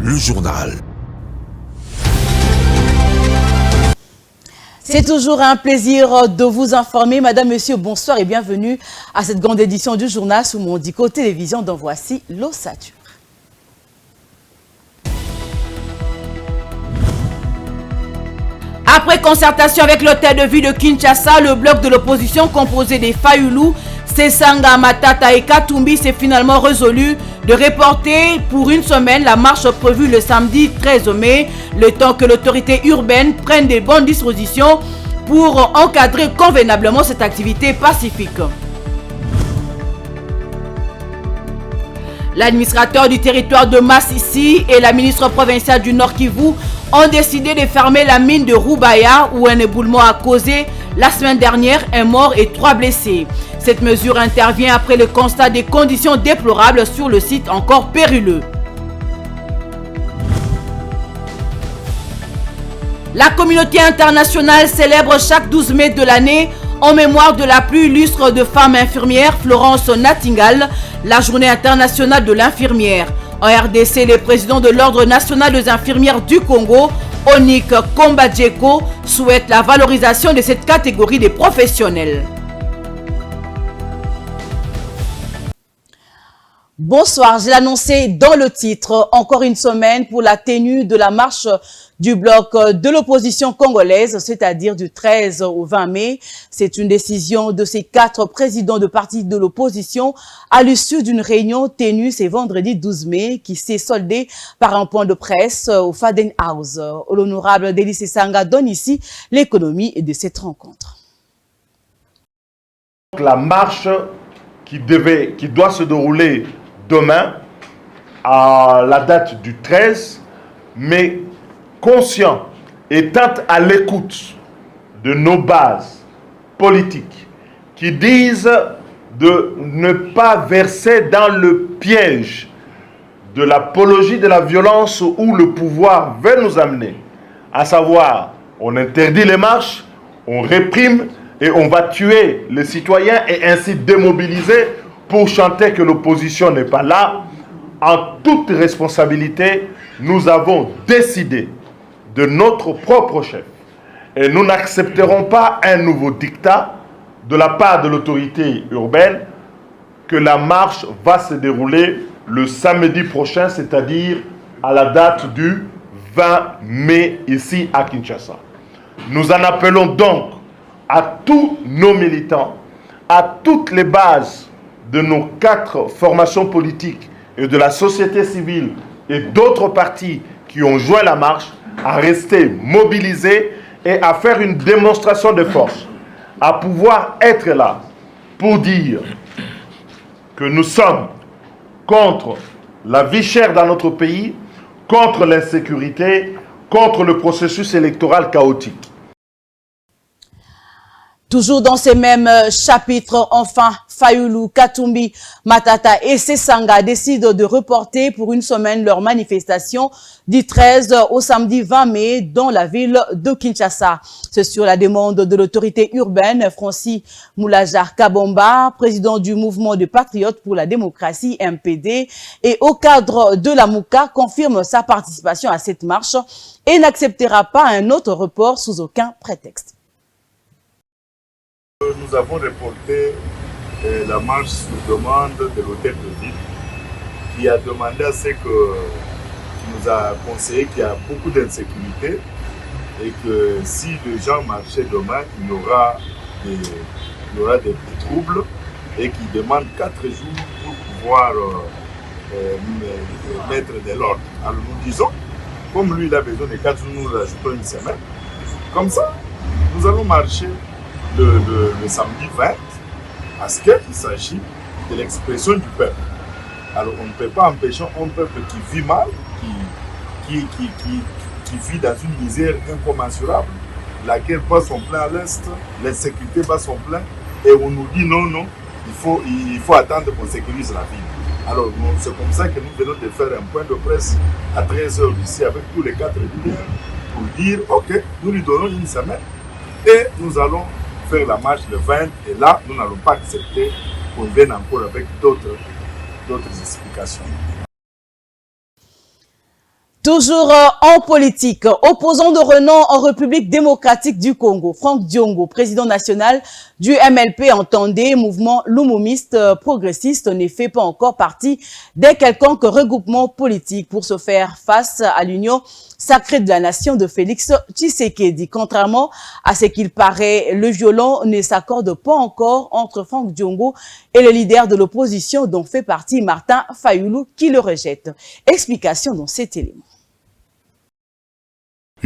le journal. C'est toujours un plaisir de vous informer. Madame, Monsieur, bonsoir et bienvenue à cette grande édition du journal sous Mondico Télévision dont voici l'ossature. Après concertation avec l'hôtel de ville de Kinshasa, le bloc de l'opposition composé des Fayulu, Sesanga, Matata et Katumbi s'est finalement résolu de reporter pour une semaine la marche prévue le samedi 13 mai, le temps que l'autorité urbaine prenne des bonnes dispositions pour encadrer convenablement cette activité pacifique. L'administrateur du territoire de Massissi et la ministre provinciale du Nord Kivu ont décidé de fermer la mine de Roubaya où un éboulement a causé la semaine dernière un mort et 3 blessés. Cette mesure intervient après le constat des conditions déplorables sur le site encore périlleux. La communauté internationale célèbre chaque 12 mai de l'année en mémoire de la plus illustre de femmes infirmières, Florence Nightingale, la journée internationale de l'infirmière. En RDC, le président de l'Ordre national des infirmières du Congo, Onik Kombadjeko, souhaite la valorisation de cette catégorie des professionnels. Bonsoir, je l'ai annoncé dans le titre, encore une semaine pour la tenue de la marche du bloc de l'opposition congolaise, c'est-à-dire du 13 au 20 mai. C'est une décision de ces 4 présidents de partis de l'opposition à l'issue d'une réunion tenue ce vendredi 12 mai qui s'est soldée par un point de presse au Faden House. L'honorable Delis Sesanga donne ici l'économie de cette rencontre. La marche qui doit se dérouler demain à la date du 13, mais conscient, étant à l'écoute de nos bases politiques qui disent de ne pas verser dans le piège de l'apologie de la violence où le pouvoir veut nous amener, à savoir on interdit les marches, on réprime et on va tuer les citoyens et ainsi démobiliser pour chanter que l'opposition n'est pas là. En toute responsabilité, nous avons décidé de notre propre chef. Et nous n'accepterons pas un nouveau dictat de la part de l'autorité urbaine que la marche va se dérouler le samedi prochain, c'est-à-dire à la date du 20 mai ici à Kinshasa. Nous en appelons donc à tous nos militants, à toutes les bases de nos 4 formations politiques et de la société civile et d'autres partis qui ont joint la marche à rester mobilisés et à faire une démonstration de force, à pouvoir être là pour dire que nous sommes contre la vie chère dans notre pays, contre l'insécurité, contre le processus électoral chaotique. Toujours dans ces mêmes chapitres, enfin, Fayulu, Katumbi, Matata et Sesanga décident de reporter pour une semaine leur manifestation du 13 au samedi 20 mai dans la ville de Kinshasa. C'est sur la demande de l'autorité urbaine, Francis Moulajar Kabomba, président du mouvement des patriotes pour la démocratie MPD, et au cadre de la MOUCA, confirme sa participation à cette marche et n'acceptera pas un autre report sous aucun prétexte. Nous avons reporté la marche sur demande de l'hôtel de ville qui a demandé à ce que qui nous a conseillé qu'il y a beaucoup d'insécurité et que si les gens marchaient demain, il y aura des petits troubles et qui demande 4 jours pour pouvoir mettre de l'ordre. Alors nous disons, comme lui il a besoin de 4 jours, nous rajoutons une semaine. Comme ça, nous allons marcher le samedi 20, parce qu'il s'agit de l'expression du peuple. Alors on ne peut pas empêcher un peuple qui vit mal, qui vit dans une misère incommensurable, la guerre bat son plein à l'est, l'insécurité bat son plein, et on nous dit non, il faut attendre qu'on sécurise la ville. Alors c'est comme ça que nous venons de faire un point de presse à 13h ici avec tous les 4 leaders pour dire ok, nous lui donnons une semaine et nous allons faire la marche le 20 et là nous n'allons pas accepter qu'on vienne encore avec d'autres explications. Toujours en politique, opposant de renom en République démocratique du Congo, Franck Diongo, président national du MLP, entendez, mouvement lumumiste progressiste, ne fait pas encore partie d'un quelconque regroupement politique pour se faire face à l'union sacrée de la nation de Félix Tshisekedi. Contrairement à ce qu'il paraît, le violon ne s'accorde pas encore entre Franck Diongo et le leader de l'opposition dont fait partie Martin Fayulu qui le rejette. Explication dans cet élément.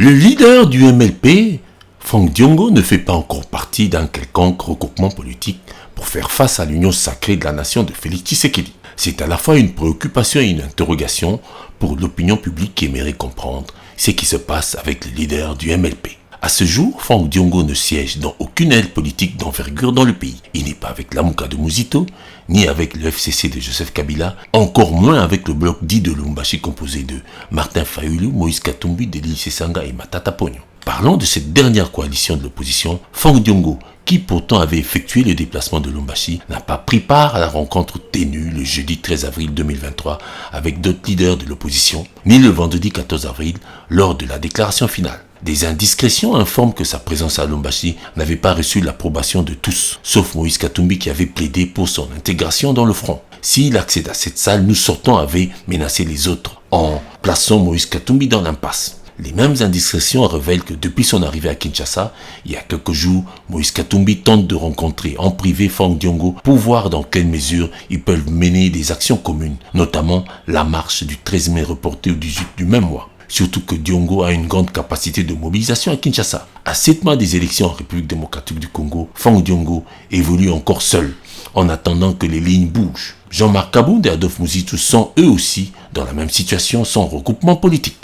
Le leader du MLP, Franck Diongo, ne fait pas encore partie d'un quelconque regroupement politique pour faire face à l'union sacrée de la nation de Félix Tshisekedi. C'est à la fois une préoccupation et une interrogation pour l'opinion publique qui aimerait comprendre ce qui se passe avec le leader du MLP. À ce jour, Franck Diongo ne siège dans aucune aile politique d'envergure dans le pays. Il n'est pas avec l'Amouka de Mouzito, ni avec le FCC de Joseph Kabila, encore moins avec le bloc dit de Lubumbashi composé de Martin Fayulu, Moïse Katumbi, Denis Sesanga et Matata Pognon. Parlons de cette dernière coalition de l'opposition. Franck Diongo, qui pourtant avait effectué le déplacement de Lubumbashi, n'a pas pris part à la rencontre ténue le jeudi 13 avril 2023 avec d'autres leaders de l'opposition, ni le vendredi 14 avril lors de la déclaration finale. Des indiscrétions informent que sa présence à Lubumbashi n'avait pas reçu l'approbation de tous, sauf Moïse Katumbi qui avait plaidé pour son intégration dans le front. S'il accède à cette salle, nous sortons avait menacé les autres en plaçant Moïse Katumbi dans l'impasse. Les mêmes indiscrétions révèlent que depuis son arrivée à Kinshasa, il y a quelques jours, Moïse Katumbi tente de rencontrer en privé Franck Diongo pour voir dans quelle mesure ils peuvent mener des actions communes, notamment la marche du 13 mai reportée au 18 du même mois. Surtout que Diongo a une grande capacité de mobilisation à Kinshasa. À 7 mois des élections en République démocratique du Congo, Franck Diongo évolue encore seul, en attendant que les lignes bougent. Jean-Marc Kabound et Adolphe Muzitu sont eux aussi dans la même situation sans regroupement politique.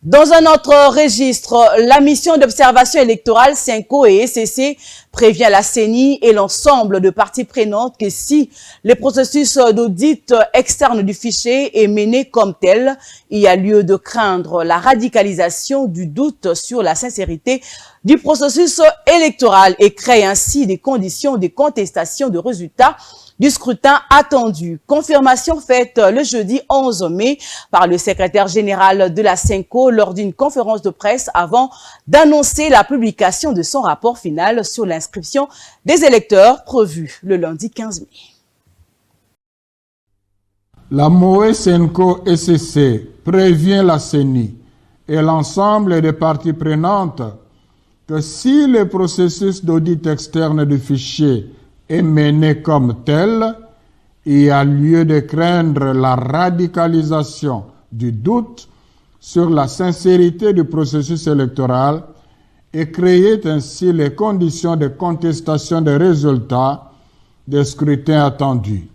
Dans un autre registre, la mission d'observation électorale CENCO et SCC prévient la CENI et l'ensemble de parties prenantes que si le processus d'audit externe du fichier est mené comme tel, il y a lieu de craindre la radicalisation du doute sur la sincérité du processus électoral et crée ainsi des conditions de contestation de résultats du scrutin attendu. Confirmation faite le jeudi 11 mai par le secrétaire général de la CENCO lors d'une conférence de presse avant d'annoncer la publication de son rapport final sur l'inscription des électeurs prévue le lundi 15 mai. La MOE CENCO SCC prévient la CENI et l'ensemble des parties prenantes que si le processus d'audit externe du fichier est mené comme tel, il y a lieu de craindre la radicalisation du doute sur la sincérité du processus électoral et créer ainsi les conditions de contestation des résultats des scrutins attendus.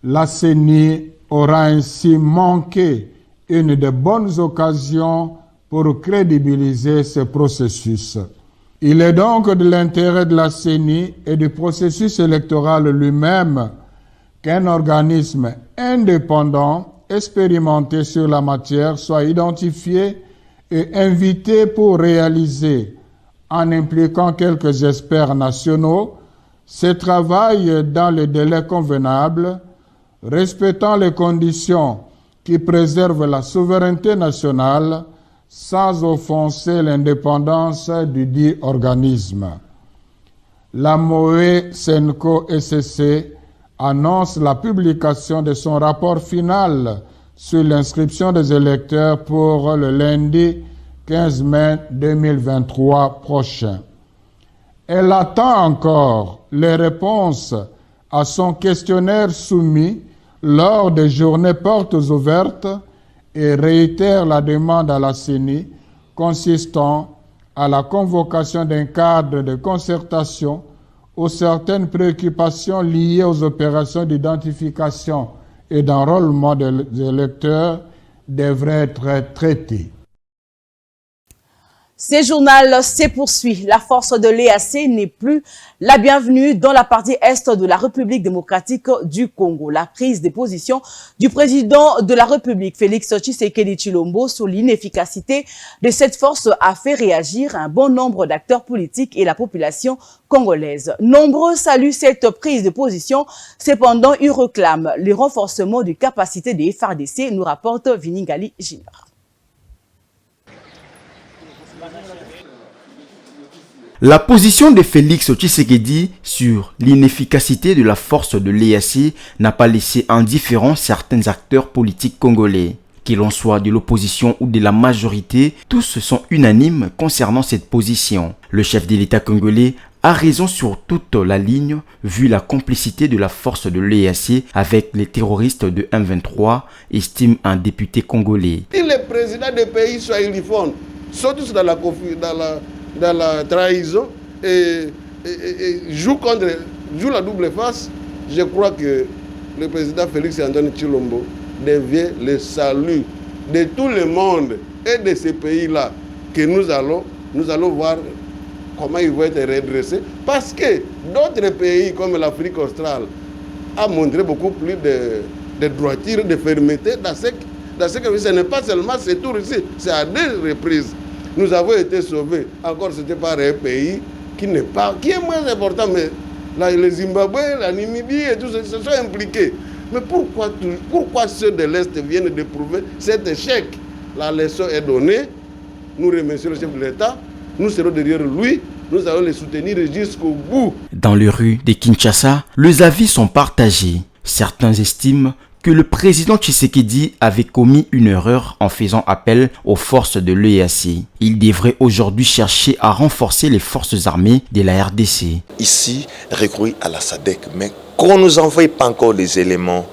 La CENI aura ainsi manqué une des bonnes occasions pour crédibiliser ce processus. Il est donc de l'intérêt de la CENI et du processus électoral lui-même qu'un organisme indépendant, expérimenté sur la matière, soit identifié et invité pour réaliser, en impliquant quelques experts nationaux, ce travail dans les délais convenables, respectant les conditions qui préservent la souveraineté nationale, sans offenser l'indépendance du dit organisme. La MOE CENCO SCC annonce la publication de son rapport final sur l'inscription des électeurs pour le lundi 15 mai 2023 prochain. Elle attend encore les réponses à son questionnaire soumis lors des journées portes ouvertes et réitère la demande à la CENI consistant à la convocation d'un cadre de concertation où certaines préoccupations liées aux opérations d'identification et d'enrôlement des électeurs devraient être traitées. Ce journal se poursuit. La force de l'EAC n'est plus la bienvenue dans la partie est de la République démocratique du Congo. La prise de position du président de la République, Félix Tshisekedi Tshilombo, sur l'inefficacité de cette force a fait réagir un bon nombre d'acteurs politiques et la population congolaise. Nombreux saluent cette prise de position. Cependant, ils réclament le renforcement des capacités des FARDC, nous rapporte Vinigali Junior. La position de Félix Tshisekedi sur l'inefficacité de la force de l'EAC n'a pas laissé indifférents certains acteurs politiques congolais. Qu'il en soit de l'opposition ou de la majorité, tous sont unanimes concernant cette position. Le chef de l'État congolais a raison sur toute la ligne vu la complicité de la force de l'EAC avec les terroristes de M23, estime un député congolais. Si les présidents des pays sahélophones sont tous dans la trahison et joue la double face, je crois que le président Félix Antoine Tshilombo devient le salut de tout le monde et de ces pays-là que nous allons voir comment ils vont être redressés, parce que d'autres pays comme l'Afrique australe a montré beaucoup plus de droiture, de fermeté dans ce que ce n'est pas seulement ces tours ici, c'est à 2 reprises. Nous avons été sauvés. Encore, c'était par un pays qui est moins important, mais là, le Zimbabwe, la Namibie et tout ça se sont impliqués. Mais pourquoi ceux de l'Est viennent d'éprouver cet échec? La leçon est donnée. Nous remercions le chef de l'État. Nous serons derrière lui. Nous allons les soutenir jusqu'au bout. Dans les rues de Kinshasa, les avis sont partagés. Certains estiment que le président Tshisekedi avait commis une erreur en faisant appel aux forces de l'EAC. Il devrait aujourd'hui chercher à renforcer les forces armées de la RDC. Ici, recourir à la SADC, mais qu'on ne nous envoie pas encore les éléments,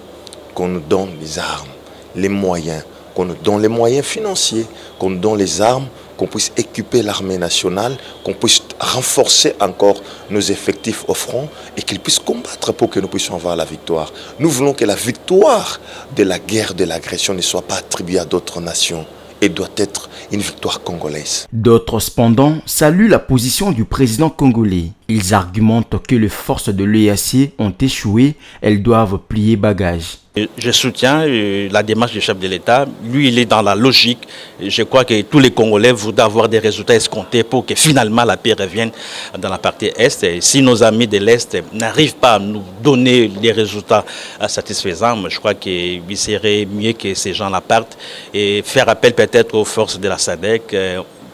qu'on nous donne les armes, les moyens, qu'on nous donne les moyens financiers, qu'on nous donne les armes, qu'on puisse équiper l'armée nationale, qu'on puisse renforcer encore nos effectifs au front et qu'ils puissent combattre pour que nous puissions avoir la victoire. Nous voulons que la victoire de la guerre, de l'agression ne soit pas attribuée à d'autres nations et doit être une victoire congolaise. D'autres, cependant, saluent la position du président congolais. Ils argumentent que les forces de l'EAC ont échoué, elles doivent plier bagages. Je soutiens la démarche du chef de l'État. Lui, il est dans la logique. Je crois que tous les Congolais voudraient avoir des résultats escomptés pour que finalement la paix revienne dans la partie Est. Et si nos amis de l'Est n'arrivent pas à nous donner des résultats satisfaisants, je crois qu'il serait mieux que ces gens-là partent et faire appel peut-être aux forces de la SADC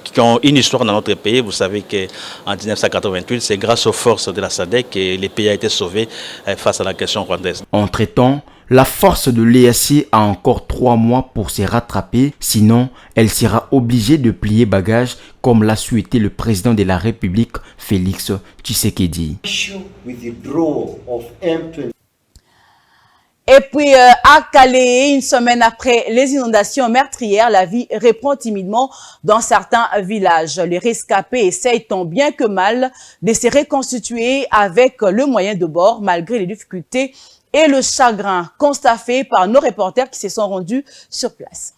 qui ont une histoire dans notre pays. Vous savez qu'en 1988, c'est grâce aux forces de la SADC que le pays a été sauvé face à la question rwandaise. Entre-temps, la force de l'EAC a encore 3 mois pour se rattraper, sinon elle sera obligée de plier bagages comme l'a souhaité le président de la République, Félix Tshisekedi. Et puis, à Calais, une semaine après les inondations meurtrières, la vie reprend timidement dans certains villages. Les rescapés essayent tant bien que mal de se reconstituer avec le moyen de bord, malgré les difficultés et le chagrin constaté par nos reporters qui se sont rendus sur place.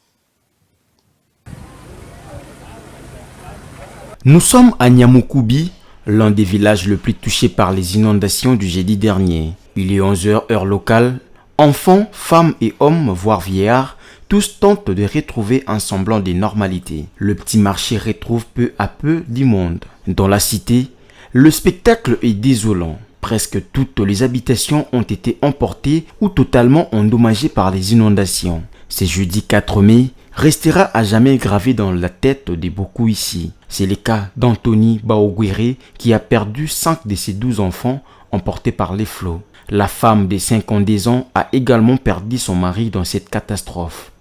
Nous sommes à Nyamukoubi, l'un des villages les plus touchés par les inondations du jeudi dernier. Il est 11h heure locale. Enfants, femmes et hommes, voire vieillards, tous tentent de retrouver un semblant de normalité. Le petit marché retrouve peu à peu du monde. Dans la cité, le spectacle est désolant. Presque toutes les habitations ont été emportées ou totalement endommagées par les inondations. Ce jeudi 4 mai restera à jamais gravé dans la tête de beaucoup ici. C'est le cas d'Anthony Baoguéré qui a perdu 5 de ses 12 enfants emportés par les flots. La femme de 52 ans a également perdu son mari dans cette catastrophe.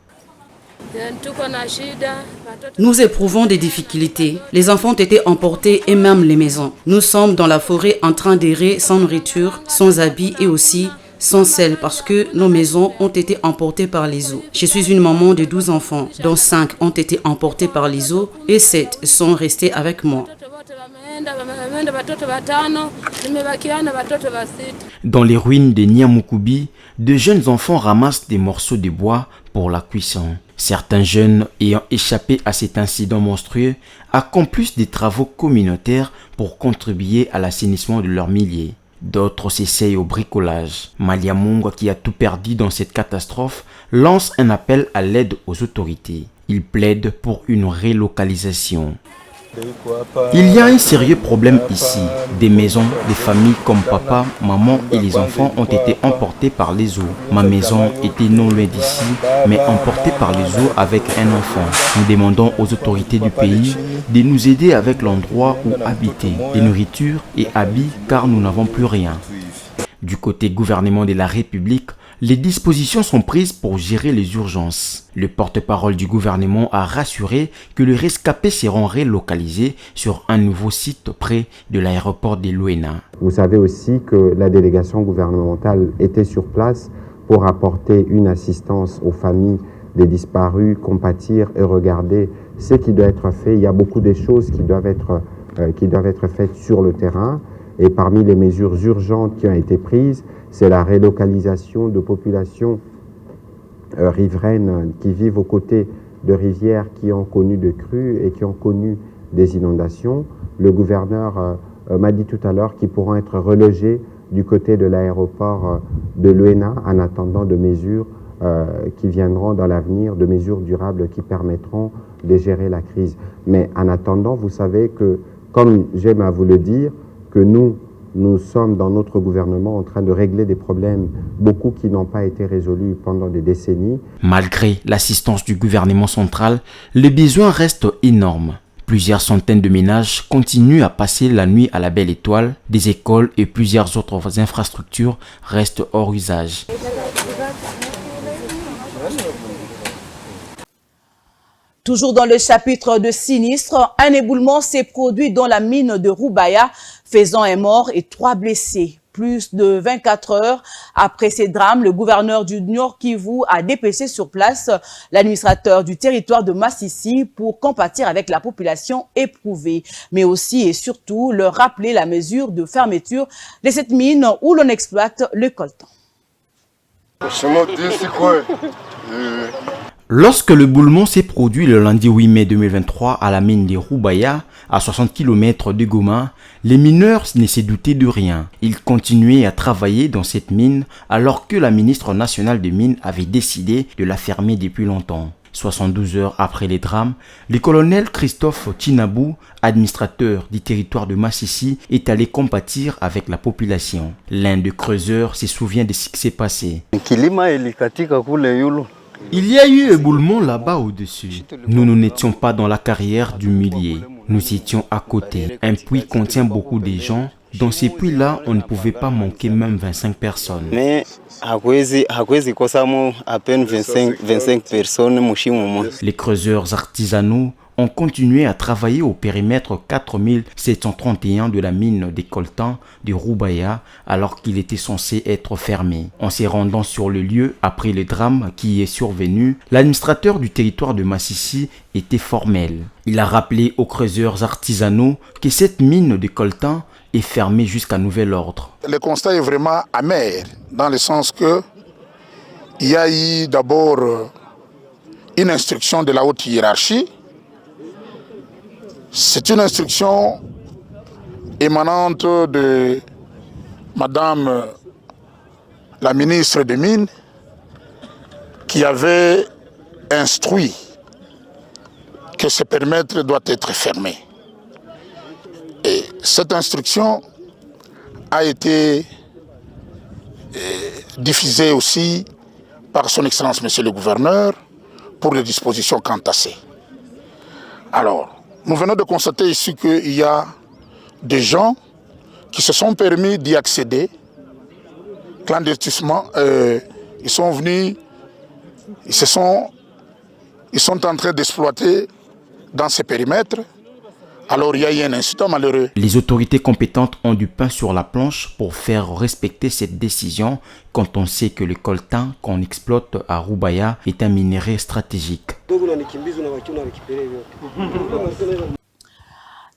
Nous éprouvons des difficultés. Les enfants ont été emportés et même les maisons. Nous sommes dans la forêt en train d'errer sans nourriture, sans habits et aussi sans sel parce que nos maisons ont été emportées par les eaux. Je suis une maman de 12 enfants, dont 5 ont été emportés par les eaux et 7 sont restés avec moi. Dans les ruines de Nyamukoubi, de jeunes enfants ramassent des morceaux de bois pour la cuisson. Certains jeunes ayant échappé à cet incident monstrueux accomplissent des travaux communautaires pour contribuer à l'assainissement de leur milieu. D'autres s'essayent au bricolage. Malia Munga, qui a tout perdu dans cette catastrophe, lance un appel à l'aide aux autorités. Il plaide pour une relocalisation. Il y a un sérieux problème ici. Des maisons, des familles comme papa, maman et les enfants ont été emportés par les eaux. Ma maison était non loin d'ici, mais emportée par les eaux avec un enfant. Nous demandons aux autorités du pays de nous aider avec l'endroit où habiter, des nourritures et habits, car nous n'avons plus rien. Du côté gouvernement de la République, les dispositions sont prises pour gérer les urgences. Le porte-parole du gouvernement a rassuré que les rescapés seront relocalisés sur un nouveau site près de l'aéroport de Luena. Vous savez aussi que la délégation gouvernementale était sur place pour apporter une assistance aux familles des disparus, compatir et regarder ce qui doit être fait. Il y a beaucoup de choses qui doivent être faites sur le terrain. Et parmi les mesures urgentes qui ont été prises, c'est la relocalisation de populations riveraines qui vivent aux côtés de rivières qui ont connu de crues et qui ont connu des inondations. Le gouverneur m'a dit tout à l'heure qu'ils pourront être relogés du côté de l'aéroport de Luena en attendant de mesures qui viendront dans l'avenir, de mesures durables qui permettront de gérer la crise. Mais en attendant, vous savez que, comme j'aime à vous le dire, que nous sommes dans notre gouvernement en train de régler des problèmes, beaucoup qui n'ont pas été résolus pendant des décennies. Malgré l'assistance du gouvernement central, les besoins restent énormes. Plusieurs centaines de ménages continuent à passer la nuit à la Belle Étoile. Des écoles et plusieurs autres infrastructures restent hors usage. Toujours dans le chapitre de sinistre, un éboulement s'est produit dans la mine de Roubaya, faisant un mort et 3 blessés. Plus de 24 heures après ces drames, le gouverneur du Nord Kivu a dépêché sur place l'administrateur du territoire de Massissi pour compatir avec la population éprouvée, mais aussi et surtout leur rappeler la mesure de fermeture de cette mine où l'on exploite le coltan. Lorsque le boulement s'est produit le lundi 8 mai 2023 à la mine de Roubaya, à 60 km de Goma, les mineurs ne se doutaient de rien. Ils continuaient à travailler dans cette mine alors que la ministre nationale des Mines avait décidé de la fermer depuis longtemps. 72 heures après les drames, le colonel Christophe Tinabou, administrateur du territoire de Massissi, est allé compatir avec la population. L'un des creuseurs se souvient de ce qui s'est passé. Il y a eu un éboulement là-bas au-dessus. Nous n'étions pas dans la carrière du milieu. Nous étions à côté. Un puits contient beaucoup de gens. Dans ces puits-là, on ne pouvait pas manquer même 25 personnes. Mais à peine 25 personnes. Les creuseurs artisanaux ont continué à travailler au périmètre 4731 de la mine des coltans de Roubaya alors qu'il était censé être fermé. En se rendant sur le lieu après le drame qui est survenu, l'administrateur du territoire de Massissi était formel. Il a rappelé aux creuseurs artisanaux que cette mine de coltan est fermée jusqu'à nouvel ordre. Le constat est vraiment amer dans le sens que il y a eu d'abord une instruction de la haute hiérarchie. C'est une instruction émanante de Madame la ministre des Mines qui avait instruit que ce périmètre doit être fermé. Et cette instruction a été diffusée aussi par son Excellence Monsieur le Gouverneur pour les dispositions quantassées. Alors, nous venons de constater ici qu'il y a des gens qui se sont permis d'y accéder clandestinement. Ils sont venus, ils sont en train d'exploiter dans ces périmètres. Alors il y a eu un incident malheureux. Les autorités compétentes ont du pain sur la planche pour faire respecter cette décision quand on sait que le coltan qu'on exploite à Roubaya est un minerai stratégique.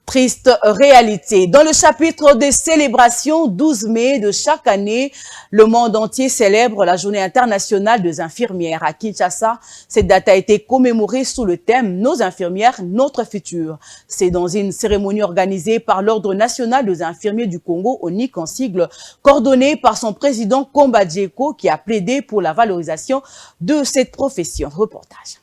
Triste réalité. Dans le chapitre des célébrations 12 mai de chaque année, le monde entier célèbre la journée internationale des infirmières. À Kinshasa, cette date a été commémorée sous le thème « Nos infirmières, notre futur ». C'est dans une cérémonie organisée par l'Ordre national des infirmiers du Congo, ONIC en sigle, coordonnée par son président Komba Djeko, qui a plaidé pour la valorisation de cette profession. Reportage.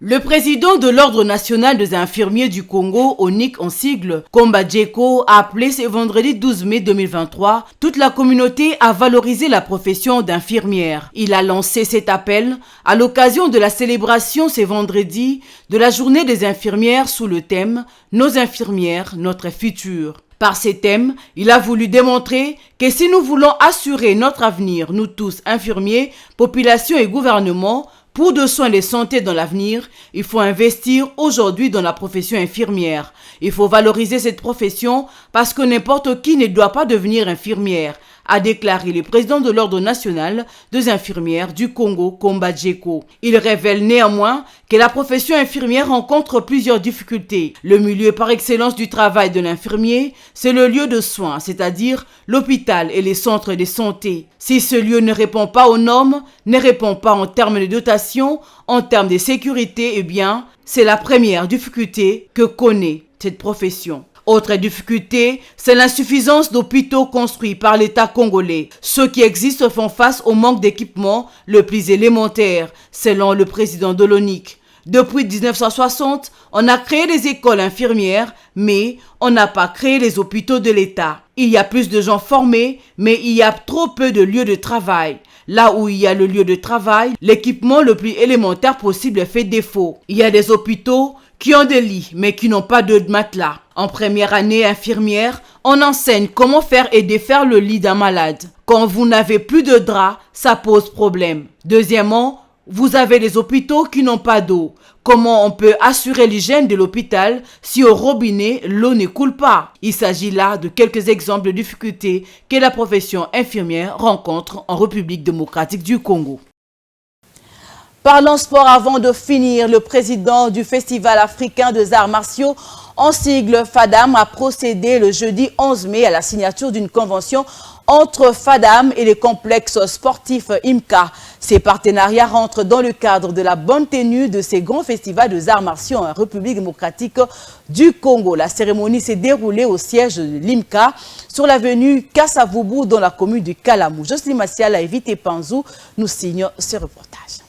Le président de l'Ordre national des infirmiers du Congo, ONIC en sigle, Komba Djeko, a appelé ce vendredi 12 mai 2023 toute la communauté à valoriser la profession d'infirmière. Il a lancé cet appel à l'occasion de la célébration ce vendredi de la journée des infirmières sous le thème « Nos infirmières, notre futur ». Par ces thèmes, il a voulu démontrer que si nous voulons assurer notre avenir, nous tous infirmiers, population et gouvernement, pour de soins de santé dans l'avenir, il faut investir aujourd'hui dans la profession infirmière. Il faut valoriser cette profession parce que n'importe qui ne doit pas devenir infirmière, a déclaré le président de l'Ordre national des infirmières du Congo, Komba Djeko. Il révèle néanmoins que la profession infirmière rencontre plusieurs difficultés. Le milieu par excellence du travail de l'infirmier, c'est le lieu de soins, c'est-à-dire l'hôpital et les centres de santé. Si ce lieu ne répond pas aux normes, ne répond pas en termes de dotation, en termes de sécurité, eh bien, c'est la première difficulté que connaît cette profession. Autre difficulté, c'est l'insuffisance d'hôpitaux construits par l'État congolais. Ceux qui existent font face au manque d'équipement le plus élémentaire, selon le président de l'ONIC. Depuis 1960, on a créé des écoles infirmières, mais on n'a pas créé les hôpitaux de l'État. Il y a plus de gens formés, mais il y a trop peu de lieux de travail. Là où il y a le lieu de travail, l'équipement le plus élémentaire possible fait défaut. Il y a des hôpitaux qui ont des lits, mais qui n'ont pas de matelas. En première année infirmière, on enseigne comment faire et défaire le lit d'un malade. Quand vous n'avez plus de draps, ça pose problème. Deuxièmement, vous avez des hôpitaux qui n'ont pas d'eau. Comment on peut assurer l'hygiène de l'hôpital si au robinet, l'eau ne coule pas? Il s'agit là de quelques exemples de difficultés que la profession infirmière rencontre en République démocratique du Congo. Parlons sport avant de finir. Le président du Festival africain des arts martiaux, en sigle FADAM, a procédé le jeudi 11 mai à la signature d'une convention entre FADAM et les complexes sportifs IMCA. Ces partenariats rentrent dans le cadre de la bonne tenue de ces grands festivals des arts martiaux en République démocratique du Congo. La cérémonie s'est déroulée au siège de l'IMCA sur l'avenue Kassavubu dans la commune de Kalamou. Jocelyne Massial a évité Panzou nous signe ce reportage.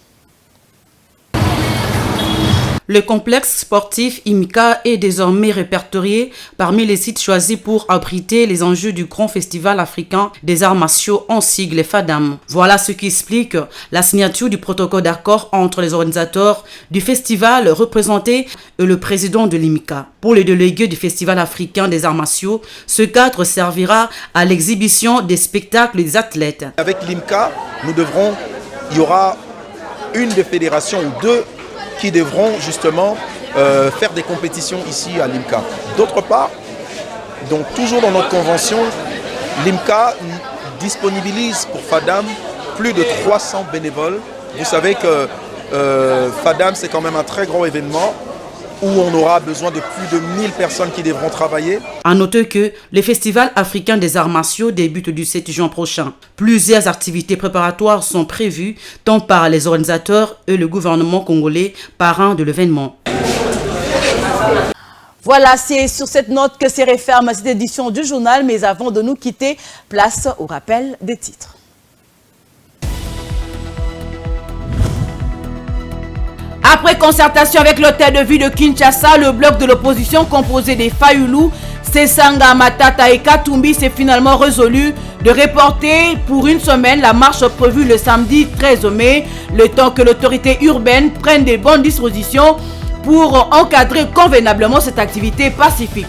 Le complexe sportif IMCA est désormais répertorié parmi les sites choisis pour abriter les enjeux du grand festival africain des arts martiaux en sigle FADAM. Voilà ce qui explique la signature du protocole d'accord entre les organisateurs du festival représentés et le président de l'IMCA. Pour les délégués du festival africain des arts martiaux, ce cadre servira à l'exhibition des spectacles des athlètes. Avec l'IMCA, il y aura une des fédérations ou deux qui devront justement faire des compétitions ici à l'IMCA. D'autre part, donc toujours dans notre convention, l'IMCA disponibilise pour FADAM plus de 300 bénévoles. Vous savez que FADAM, c'est quand même un très grand événement où on aura besoin de plus de 1000 personnes qui devront travailler. À noter que le Festival africain des arts martiaux débute du 7 juin prochain. Plusieurs activités préparatoires sont prévues tant par les organisateurs et le gouvernement congolais parrain de l'événement. Voilà, c'est sur cette note que se referme cette édition du journal. Mais avant de nous quitter, place au rappel des titres. Après concertation avec l'hôtel de ville de Kinshasa, le bloc de l'opposition composé des Fayulu, Sesanga, Matata et Katumbi s'est finalement résolu de reporter pour une semaine la marche prévue le samedi 13 mai, le temps que l'autorité urbaine prenne des bonnes dispositions pour encadrer convenablement cette activité pacifique.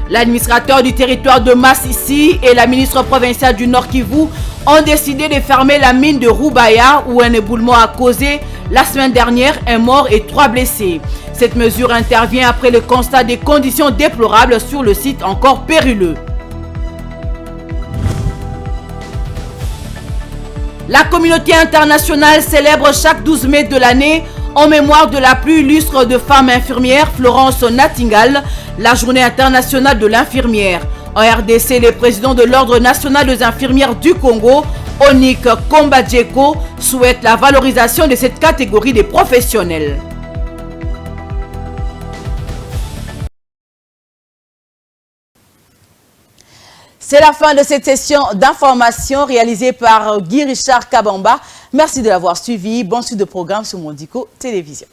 L'administrateur du territoire de Massissi et la ministre provinciale du Nord Kivu ont décidé de fermer la mine de Rubaya où un éboulement a causé la semaine dernière un mort et 3 blessés. Cette mesure intervient après le constat des conditions déplorables sur le site encore périlleux. La communauté internationale célèbre chaque 12 mai de l'année En mémoire de la plus illustre de femmes infirmières, Florence Nightingale, la journée internationale de l'infirmière. En RDC, le président de l'Ordre national des infirmières du Congo, Onik Kombadjeko, souhaite la valorisation de cette catégorie des professionnels. C'est la fin de cette session d'information réalisée par Guy Richard Kabamba. Merci de l'avoir suivi. Bon suite de programme sur Mondico Télévision.